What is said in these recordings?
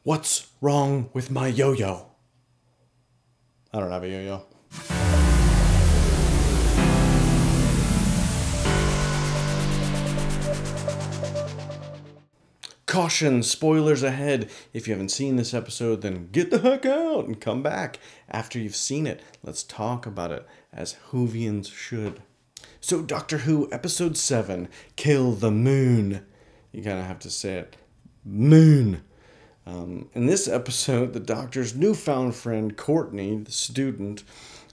What's wrong with my yo-yo? I don't have a yo-yo. Caution, spoilers ahead. If you haven't seen this episode, then get the heck out and come back after you've seen it. Let's talk about it as Whovians should. So, Doctor Who, Episode 7, Kill the Moon. You kind of have to say it. Moon. In this episode, the Doctor's newfound friend, Courtney, the student,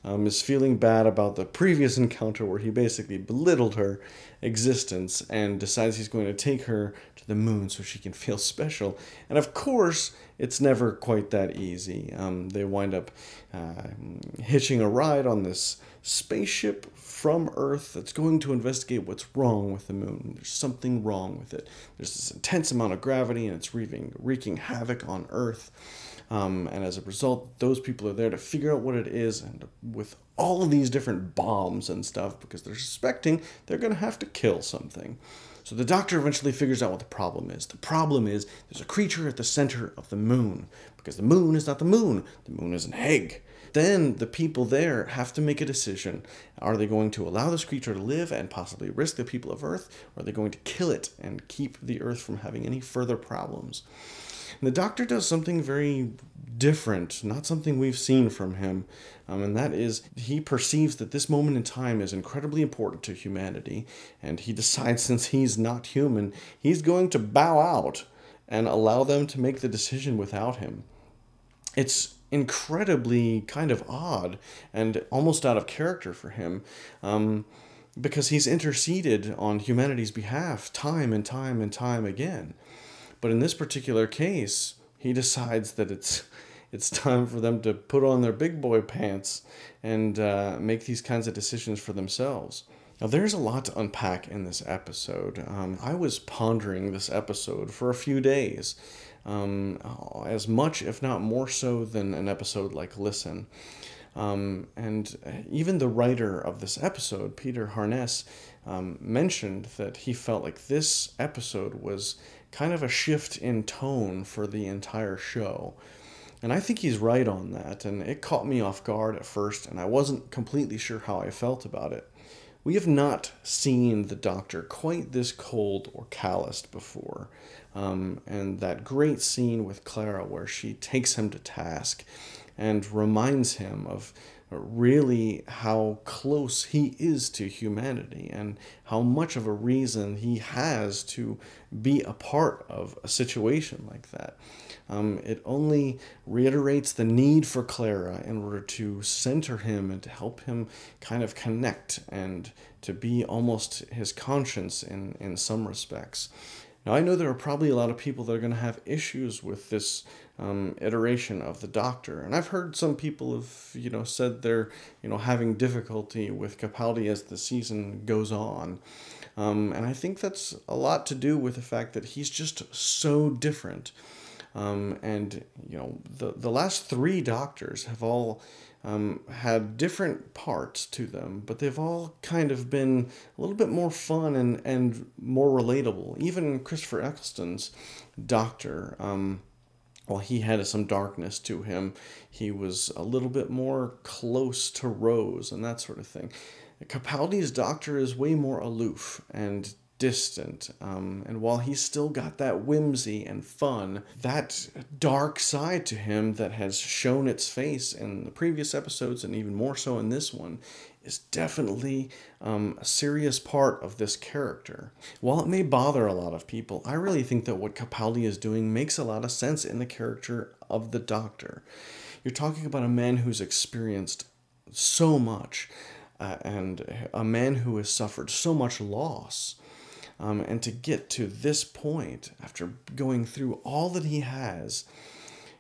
is feeling bad about the previous encounter where he basically belittled her existence and decides he's going to take her to the moon so she can feel special. And of course, it's never quite that easy. They wind up hitching a ride on this spaceship from Earth that's going to investigate what's wrong with the moon. There's something wrong with it. There's this intense amount of gravity and it's wreaking havoc on Earth. And as a result, those people are there to figure out what it is, and with all of these different bombs and stuff, because they're suspecting they're going to have to kill something. So the Doctor eventually figures out what the problem is. The problem is there's a creature at the center of the moon, because the moon is not the moon. The moon is an egg. Then the people there have to make a decision. Are they going to allow this creature to live and possibly risk the people of Earth, or are they going to kill it and keep the Earth from having any further problems? And the Doctor does something very different, not something we've seen from him, and that is he perceives that this moment in time is incredibly important to humanity, and he decides since he's not human, he's going to bow out and allow them to make the decision without him. It's incredibly kind of odd and almost out of character for him, because he's interceded on humanity's behalf time and time and time again. But in this particular case, he decides that it's time for them to put on their big boy pants and make these kinds of decisions for themselves. Now, there's a lot to unpack in this episode. I was pondering this episode for a few days, as much, if not more so, than an episode like Listen. And even the writer of this episode, Peter Harness, mentioned that he felt like this episode was kind of a shift in tone for the entire show. And I think he's right on that, and it caught me off guard at first, and I wasn't completely sure how I felt about it. We have not seen the Doctor quite this cold or calloused before. And that great scene with Clara where she takes him to task and reminds him of really how close he is to humanity and how much of a reason he has to be a part of a situation like that. It only reiterates the need for Clara in order to center him and to help him kind of connect and to be almost his conscience in some respects. Now, I know there are probably a lot of people that are going to have issues with this iteration of the Doctor, and I've heard some people have, said they're, having difficulty with Capaldi as the season goes on, and I think that's a lot to do with the fact that he's just so different. And the last three Doctors have all had different parts to them, but they've all kind of been a little bit more fun and more relatable. Even Christopher Eccleston's Doctor, while he had some darkness to him, he was a little bit more close to Rose and that sort of thing. Capaldi's Doctor is way more aloof and distant, and while he's still got that whimsy and fun, that dark side to him that has shown its face in the previous episodes and even more so in this one is definitely a serious part of this character. While it may bother a lot of people, I really think that what Capaldi is doing makes a lot of sense in the character of the Doctor. You're talking about a man who's experienced so much, and a man who has suffered so much loss. And to get to this point, after going through all that he has,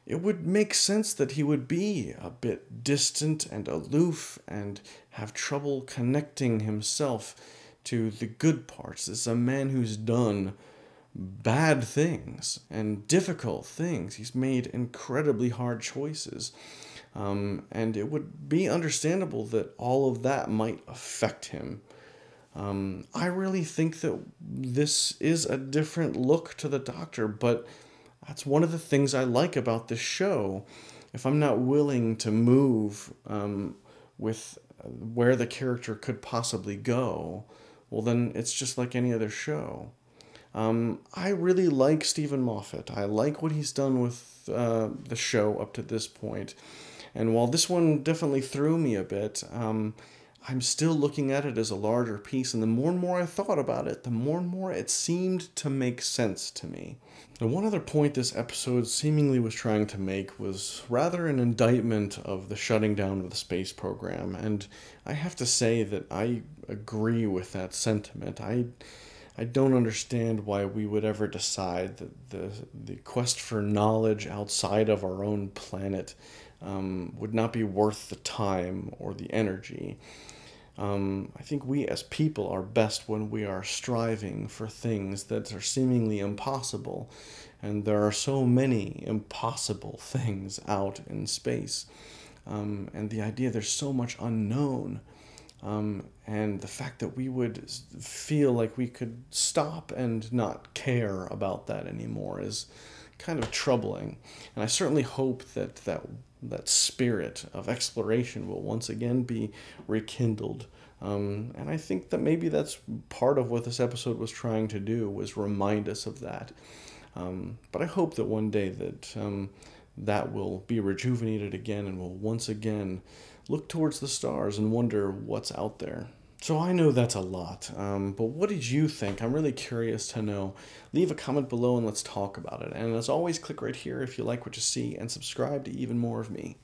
it would make sense that he would be a bit distant and aloof and have trouble connecting himself to the good parts. This is a man who's done bad things and difficult things. He's made incredibly hard choices. And it would be understandable that all of that might affect him. I really think that this is a different look to the Doctor, but That's one of the things I like about this show. If I'm not willing to move with where the character could possibly go, well, then it's just like any other show. I really like Stephen Moffat. I like what he's done with the show up to this point. And while this one definitely threw me a bit, I'm still looking at it as a larger piece. And the more and more I thought about it, the more and more it seemed to make sense to me. Now, one other point this episode seemingly was trying to make was rather an indictment of the shutting down of the space program. And I have to say that I agree with that sentiment. I don't understand why we would ever decide that the quest for knowledge outside of our own planet would not be worth the time or the energy. I think we as people are best when we are striving for things that are seemingly impossible, and there are so many impossible things out in space. And the idea there's so much unknown. And the fact that we would feel like we could stop and not care about that anymore is kind of troubling. And I certainly hope that spirit of exploration will once again be rekindled. And I think that maybe that's part of what this episode was trying to do, was remind us of that. But I hope that one day that will be rejuvenated again and will once again look towards the stars and wonder what's out there. So I know that's a lot, but what did you think? I'm really curious to know. Leave a comment below and let's talk about it. And as always, click right here if you like what you see, and subscribe to even more of me.